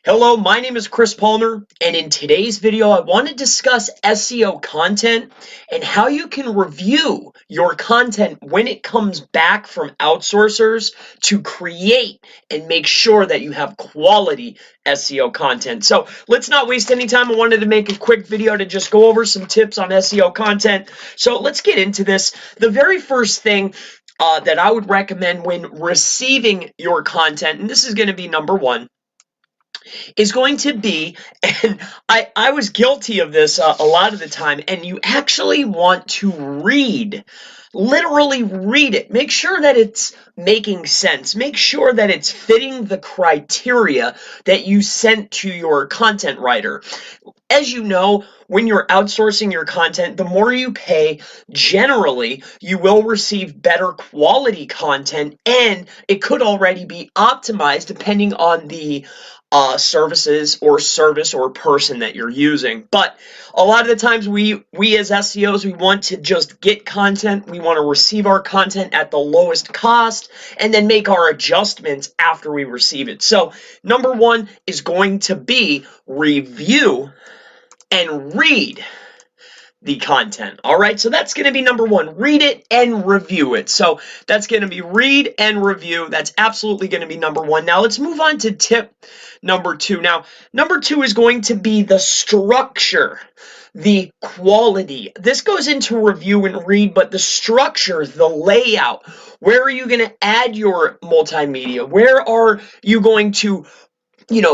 Hello, my name is Chris Palmer, and in today's video, I want to discuss SEO content and how you can review your content when it comes back from outsourcers to create and make sure that you have quality SEO content. So let's not waste any time. I wanted to make a quick video to just go over some tips on SEO content. So let's get into this. The very first thing that I would recommend when receiving your content, and this is going to be number one, is going to be, and I was guilty of this a lot of the time, and you actually want to literally read it. Make sure that it's making sense. Make sure that it's fitting the criteria that you sent to your content writer. As you know, when you're outsourcing your content, the more you pay, generally, you will receive better quality content, and it could already be optimized depending on the services or service or person that you're using. But a lot of the times we as SEOs, we want to just get content. We want to receive our content at the lowest cost and then make our adjustments after we receive it. So number one is going to be review and read the content. All right, so that's going to be number one. Read it and review it. So that's going to be read and review. That's absolutely going to be number one. Now let's move on to tip number two. Now, number two is going to be the structure, the quality. This goes into review and read, but the structure, the layout. Where are you going to add your multimedia? Where are you going to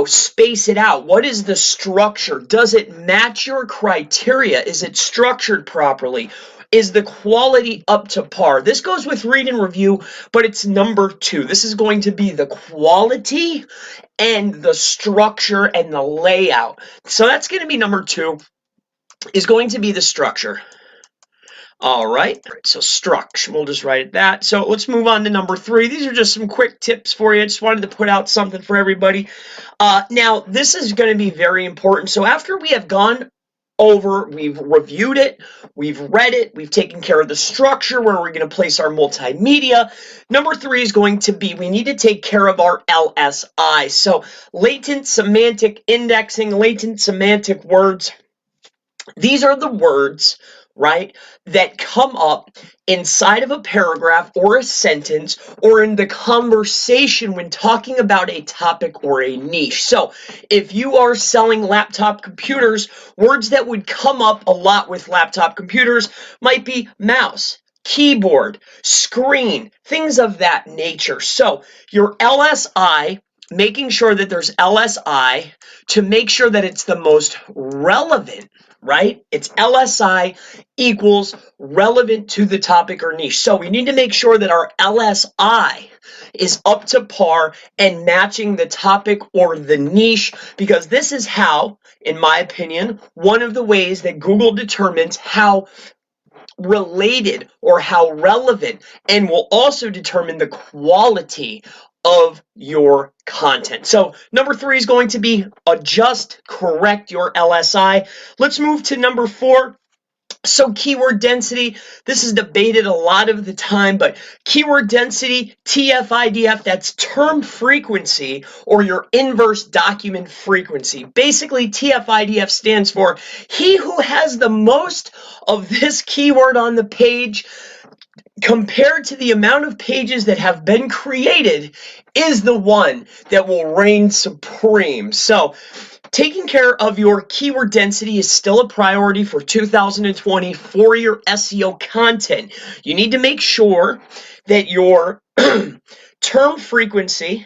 space it out? What is the structure? Does it match your criteria? Is it structured properly? Is the quality up to par? This goes with read and review, but it's number two. This is going to be the quality and the structure and the layout. So that's going to be number two, is going to be the structure. All right, so structure, we'll just write that. So let's move on to number three. These are just some quick tips for you. I just wanted to put out something for everybody. Now, this is going to be very important. So after we have gone over, we've reviewed it, we've read it, we've taken care of the structure where we're going to place our multimedia. Number three is going to be, we need to take care of our LSI. So latent semantic indexing, latent semantic words. These are the words, right, that come up inside of a paragraph or a sentence or in the conversation when talking about a topic or a niche. So if you are selling laptop computers, words that would come up a lot with laptop computers might be mouse, keyboard, screen, things of that nature. So your LSI, making sure that there's LSI to make sure that it's the most relevant, right? It's LSI equals relevant to the topic or niche. So we need to make sure that our LSI is up to par and matching the topic or the niche, because this is how, in my opinion, one of the ways that Google determines how related or how relevant, and will also determine the quality of your content. So number three is going to be adjust, correct your LSI. Let's move to number four. So keyword density, this is debated a lot of the time, but keyword density, TF-IDF, that's term frequency or your inverse document frequency. Basically, TF-IDF stands for he who has the most of this keyword on the page compared to the amount of pages that have been created is the one that will reign supreme. So taking care of your keyword density is still a priority for 2020 for your SEO content. You need to make sure that your term frequency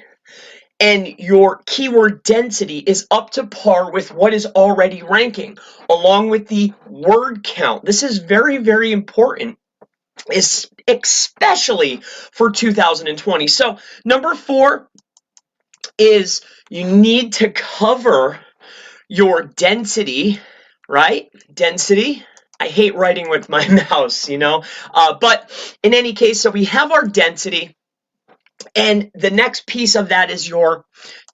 and your keyword density is up to par with what is already ranking, along with the word count. This is very, very important, especially for 2020. So number four is you need to cover your density, right? Density. I hate writing with my mouse, but in any case, so we have our density, and the next piece of that is your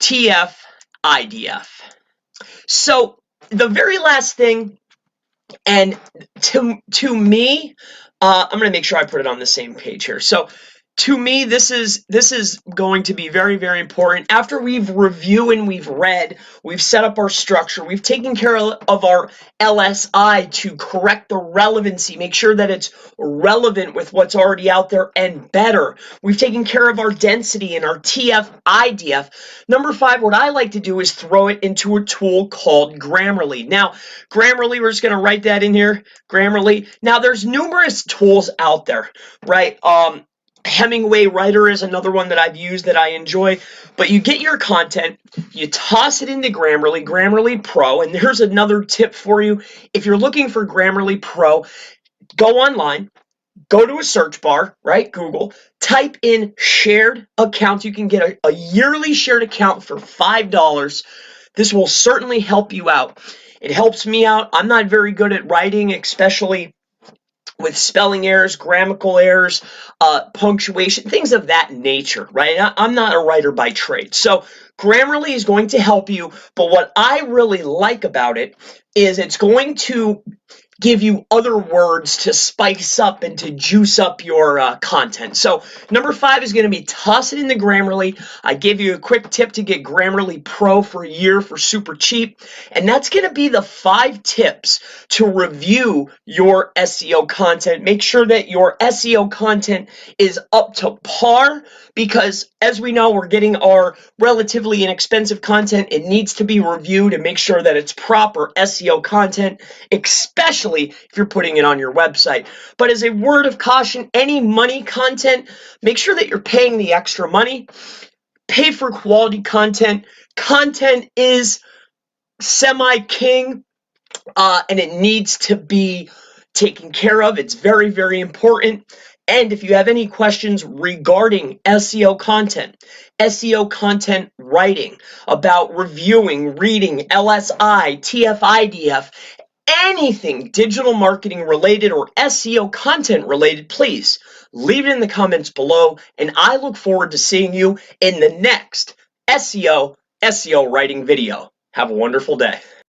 TF-IDF. So the very last thing, and to me, I'm going to make sure I put it on the same page here. So To me, this is going to be very, very important. After we've reviewed and we've read, we've set up our structure, we've taken care of our LSI to correct the relevancy, make sure that it's relevant with what's already out there and better. We've taken care of our density and our TF, IDF. Number 5, what I like to do is throw it into a tool called Grammarly. Now, Grammarly, we're just going to write that in here, Grammarly. Now, there's numerous tools out there, right? Hemingway Writer is another one that I've used that I enjoy, but you get your content, you toss it into Grammarly, Grammarly Pro, and here's another tip for you. If you're looking for Grammarly Pro, go online, go to a search bar, right, Google, type in shared accounts. You can get a yearly shared account for $5. This will certainly help you out. It helps me out. I'm not very good at writing, especially with spelling errors, grammatical errors, punctuation, things of that nature, right? I'm not a writer by trade. So Grammarly is going to help you, but what I really like about it is it's going to give you other words to spice up and to juice up your content. So number 5 is going to be toss it into Grammarly. I gave you a quick tip to get Grammarly Pro for a year for super cheap. And that's going to be the 5 tips to review your SEO content. Make sure that your SEO content is up to par, because as we know, we're getting our relatively inexpensive content. It needs to be reviewed and make sure that it's proper SEO content, especially if you're putting it on your website. But as a word of caution, any money content, make sure that you're paying the extra money. Pay for quality content. Content is semi-king, and it needs to be taken care of. It's very, very important. And if you have any questions regarding SEO content writing, about reviewing, reading, LSI, TF-IDF, anything digital marketing related or SEO content related, please leave it in the comments below, and I look forward to seeing you in the next SEO writing video. Have a wonderful day.